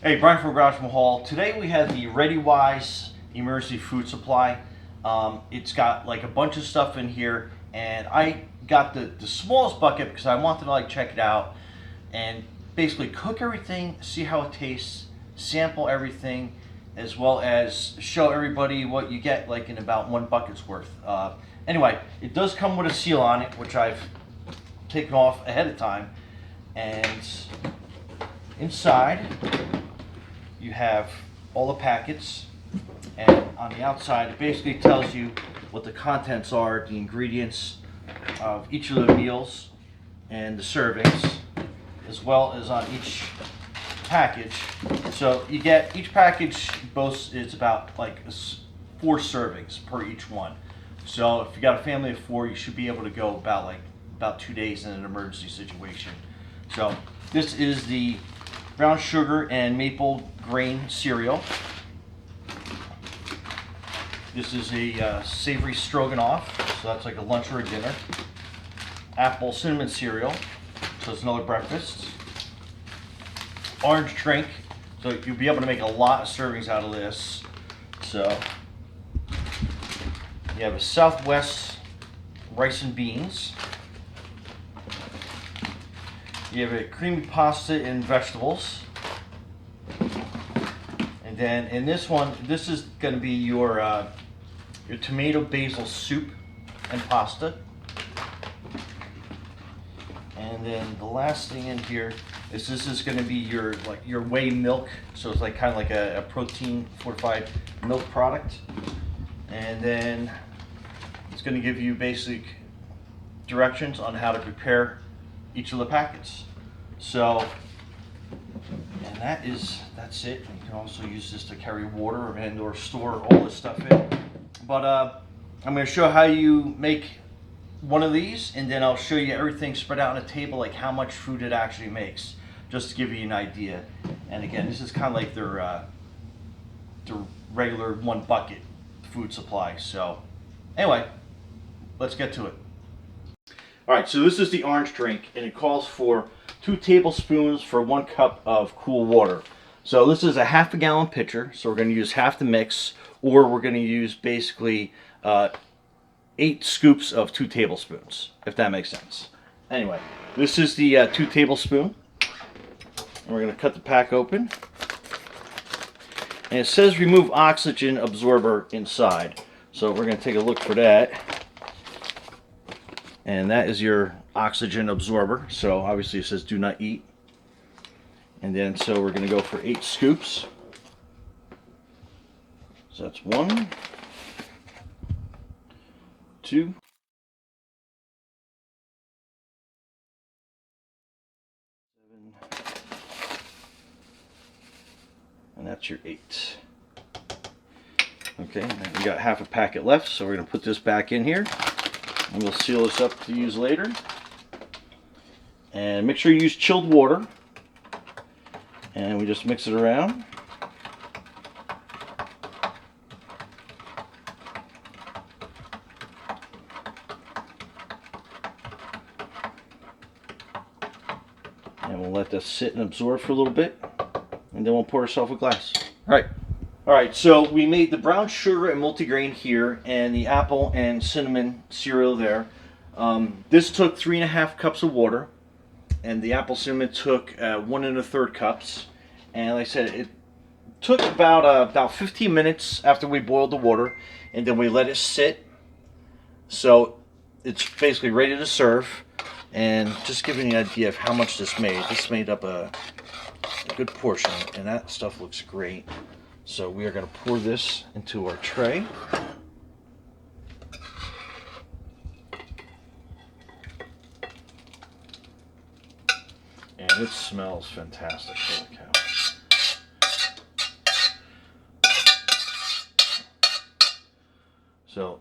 Hey, Brian from Garage Mahal. Today we have the READYWISE emergency food supply. It's got like a bunch of stuff in here, and I got the smallest bucket because I wanted to like check it out and basically cook everything, see how it tastes, sample everything, as well as show everybody what you get like in about 1 bucket's worth. Anyway, it does come with a seal on it, which I've taken off ahead of time, and inside you have all the packets, and on the outside it basically tells you what the contents are, the ingredients of each of the meals and the servings, as well as on each package. So you get, each package boasts, it's about like 4 servings per each one. So if you got a family of 4, you should be able to go about 2 days in an emergency situation. So this is the brown sugar and maple grain cereal. This is a savory stroganoff, so that's like a lunch or a dinner. Apple cinnamon cereal, so it's another breakfast. Orange drink, so you'll be able to make a lot of servings out of this. So you have a Southwest rice and beans. You have a creamy pasta and vegetables. And then in this one, this is going to be your tomato basil soup and pasta. And then the last thing in here is this is going to be your whey milk. So it's like kind of like a protein fortified milk product. And then it's going to give you basic directions on how to prepare each of the packets. So, and that's it. You can also use this to carry water and or store all this stuff in. But I'm going to show how you make one of these, and then I'll show you everything spread out on a table, like how much food it actually makes, just to give you an idea. And again, this is kind of like their regular 1 bucket food supply. So anyway, let's get to it. All right, so this is the orange drink, and it calls for 2 tablespoons for 1 cup of cool water. So this is a half a gallon pitcher, so we're going to use half the mix, or we're going to use basically 8 scoops of 2 tablespoons, if that makes sense. Anyway, this is the 2 tablespoon, and we're going to cut the pack open. And it says remove oxygen absorber inside, so we're going to take a look for that. And that is your oxygen absorber. So obviously it says do not eat. And then so we're going to go for 8 scoops. So that's 1, 2, and that's your 8. Okay, and we got half a packet left, so we're going to put this back in here. And we'll seal this up to use later. And make sure you use chilled water. And we just mix it around. And we'll let this sit and absorb for a little bit. And then we'll pour ourselves a glass. All right, so we made the brown sugar and multigrain here, and the apple and cinnamon cereal there. This took 3.5 cups of water, and the apple cinnamon took 1 1/3 cups. And like I said, it took about 15 minutes after we boiled the water, and then we let it sit. So it's basically ready to serve. And just giving you an idea of how much this made. This made up a good portion, and that stuff looks great. So we are going to pour this into our tray. And it smells fantastic. Holy cow. So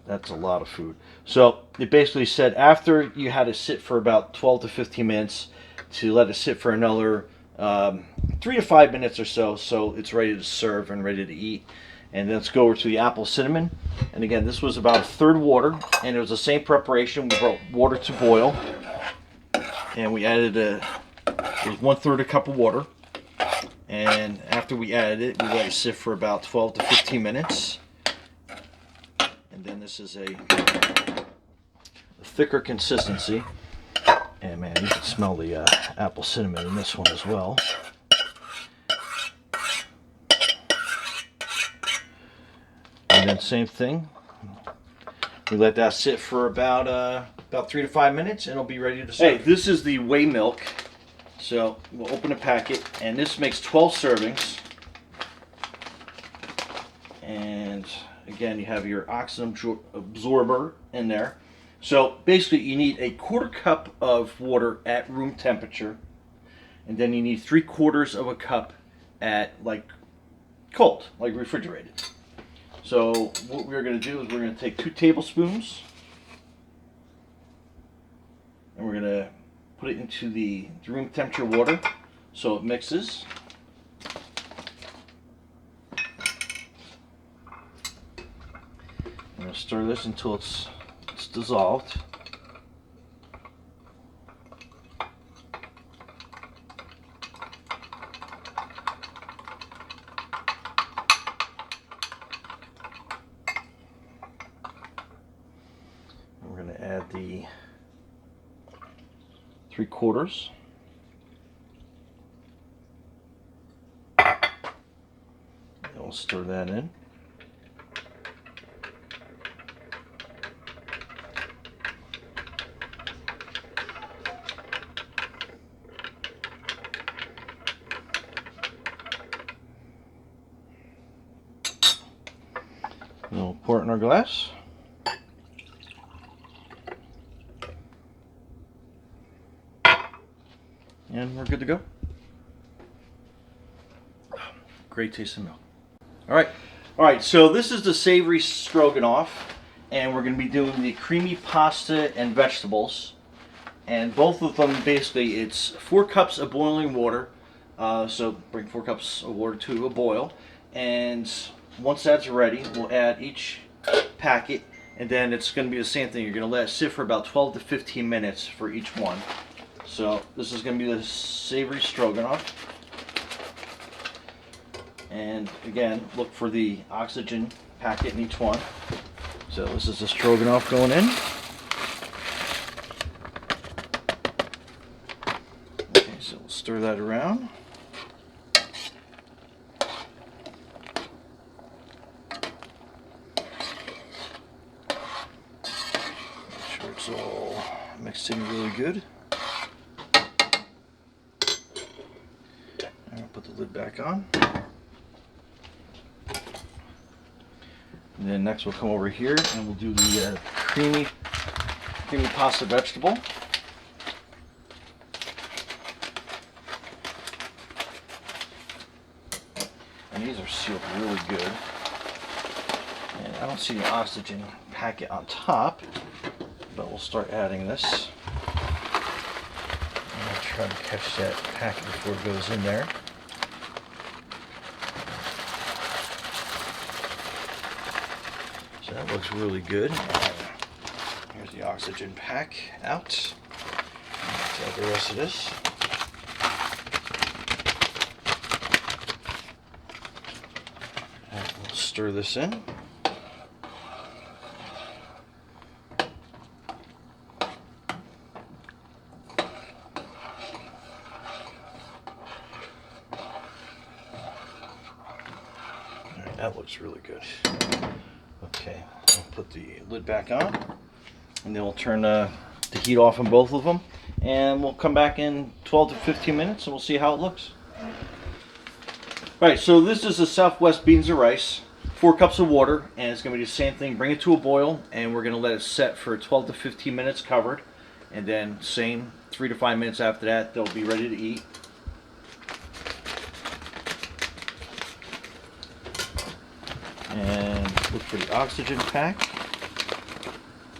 that's a lot of food. So it basically said after you had to sit for about 12 to 15 minutes to let it sit for another 3 to 5 minutes or so, so it's ready to serve and ready to eat. And let's go over to the apple cinnamon. And again, this was about 1/3 water, and it was the same preparation. We brought water to boil, and we added a There's 1/3 a cup of water. And after we added it, we let it sit for about 12 to 15 minutes. And then this is a thicker consistency. And man, you can smell the apple cinnamon in this one as well. And then same thing. We let that sit for about 3 to 5 minutes, and it'll be ready to serve. Hey, this is the whey milk. So we'll open a packet, and this makes 12 servings. And again, you have your oxygen absorber in there. So basically, you need a 1/4 cup of water at room temperature, and then you need 3/4 of a cup at like cold, like refrigerated. So what we're going to do is we're going to take 2 tablespoons, and we're going to put it into the room temperature water so it mixes. I'm going to stir this until it's dissolved. And we're going to add the 3/4. And we'll stir that in. And we'll pour it in our glass. And we're good to go. Great tasting milk. All right. So this is the savory stroganoff, and we're going to be doing the creamy pasta and vegetables. And both of them, basically, it's 4 cups of boiling water. So bring 4 cups of water to a boil, and once that's ready, we'll add each packet, and then it's going to be the same thing. You're going to let it sit for about 12 to 15 minutes for each one. So this is going to be the savory stroganoff. And again, look for the oxygen packet in each one. So this is the stroganoff going in. Okay, so we'll stir that around. Make sure it's all mixed in really good. I'll put the lid back on. And then next we'll come over here and we'll do the creamy pasta vegetable. And these are sealed really good. And I don't see the oxygen packet on top, but we'll start adding this. I'm going to try to catch that packet before it goes in there. So that looks really good. Here's the oxygen pack out. Let's add the rest of this. And we'll stir this in. That looks really good. Okay, I'll put the lid back on, and then we'll turn the heat off on both of them, and we'll come back in 12 to 15 minutes and we'll see how it looks. Alright, so this is the Southwest beans and rice, 4 cups of water, and it's going to be the same thing. Bring it to a boil, and we're going to let it set for 12 to 15 minutes covered, and then same 3 to 5 minutes after that, they'll be ready to eat. And look for the oxygen pack,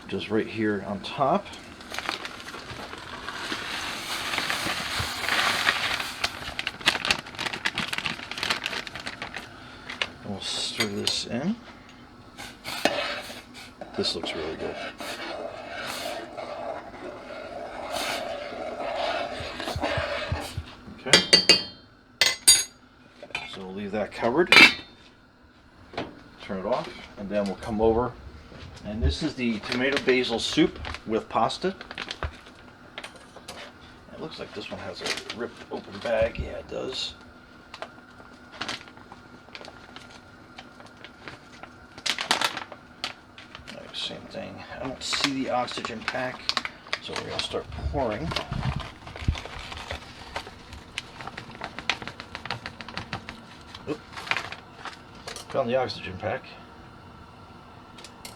just right here on top. And we'll stir this in. This looks really good. So we'll leave that covered. Turn it off, and then we'll come over. And this is the tomato basil soup with pasta. It looks like this one has a ripped open bag. Yeah, it does. Right, same thing. I don't see the oxygen pack, so we're going to start pouring. Oop. Found the oxygen pack.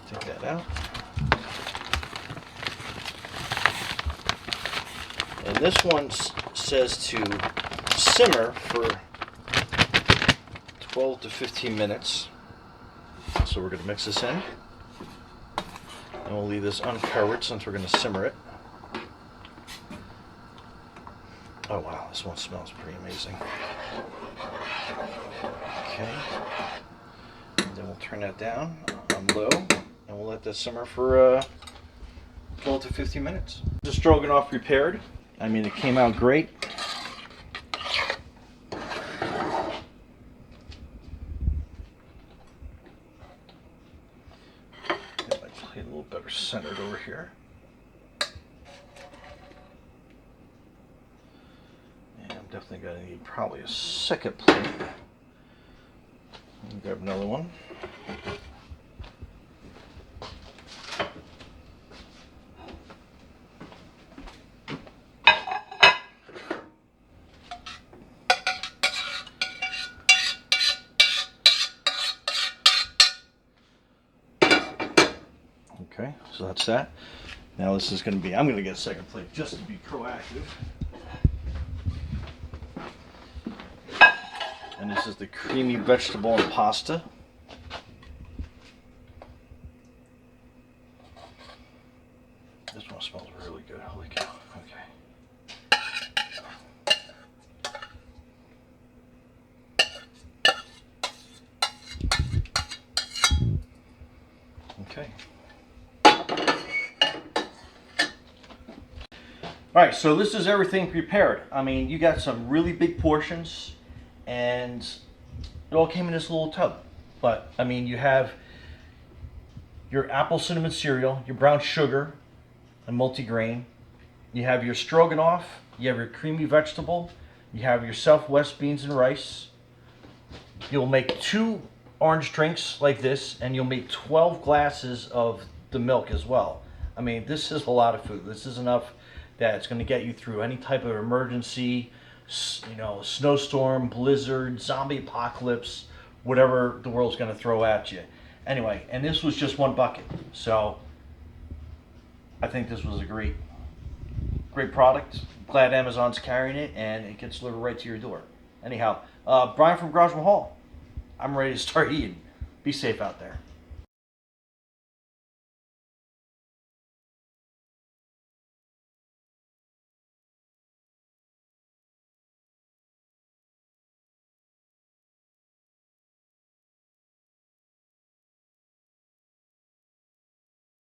Take that out. And this one says to simmer for 12 to 15 minutes. So we're going to mix this in. And we'll leave this uncovered since we're going to simmer it. Oh wow, this one smells pretty amazing. Okay. And then we'll turn that down on low. And we'll let that simmer for 12 to 15 minutes. The stroganoff prepared. I mean, it came out great. It might play a little better centered over here. And I'm definitely going to need probably a second plate. Grab another one. Okay, so that's that. Now this is going to be, I'm going to get a second plate just to be proactive. And this is the creamy vegetable and pasta. This one smells really good. Holy cow. Okay. All right, so this is everything prepared. I mean, you got some really big portions, and it all came in this little tub. But I mean, you have your apple cinnamon cereal, your brown sugar, and multigrain. You have your stroganoff. You have your creamy vegetable. You have your Southwest beans and rice. You'll make 2 orange drinks like this, and you'll make 12 glasses of the milk as well. I mean, this is a lot of food. This is enough that it's going to get you through any type of emergency, you know, snowstorm, blizzard, zombie apocalypse, whatever the world's going to throw at you. Anyway, and this was just 1 bucket. So I think this was a great product. Glad Amazon's carrying it, and it gets delivered right to your door. Anyhow, Brian from Garage Mahal. I'm ready to start eating. Be safe out there.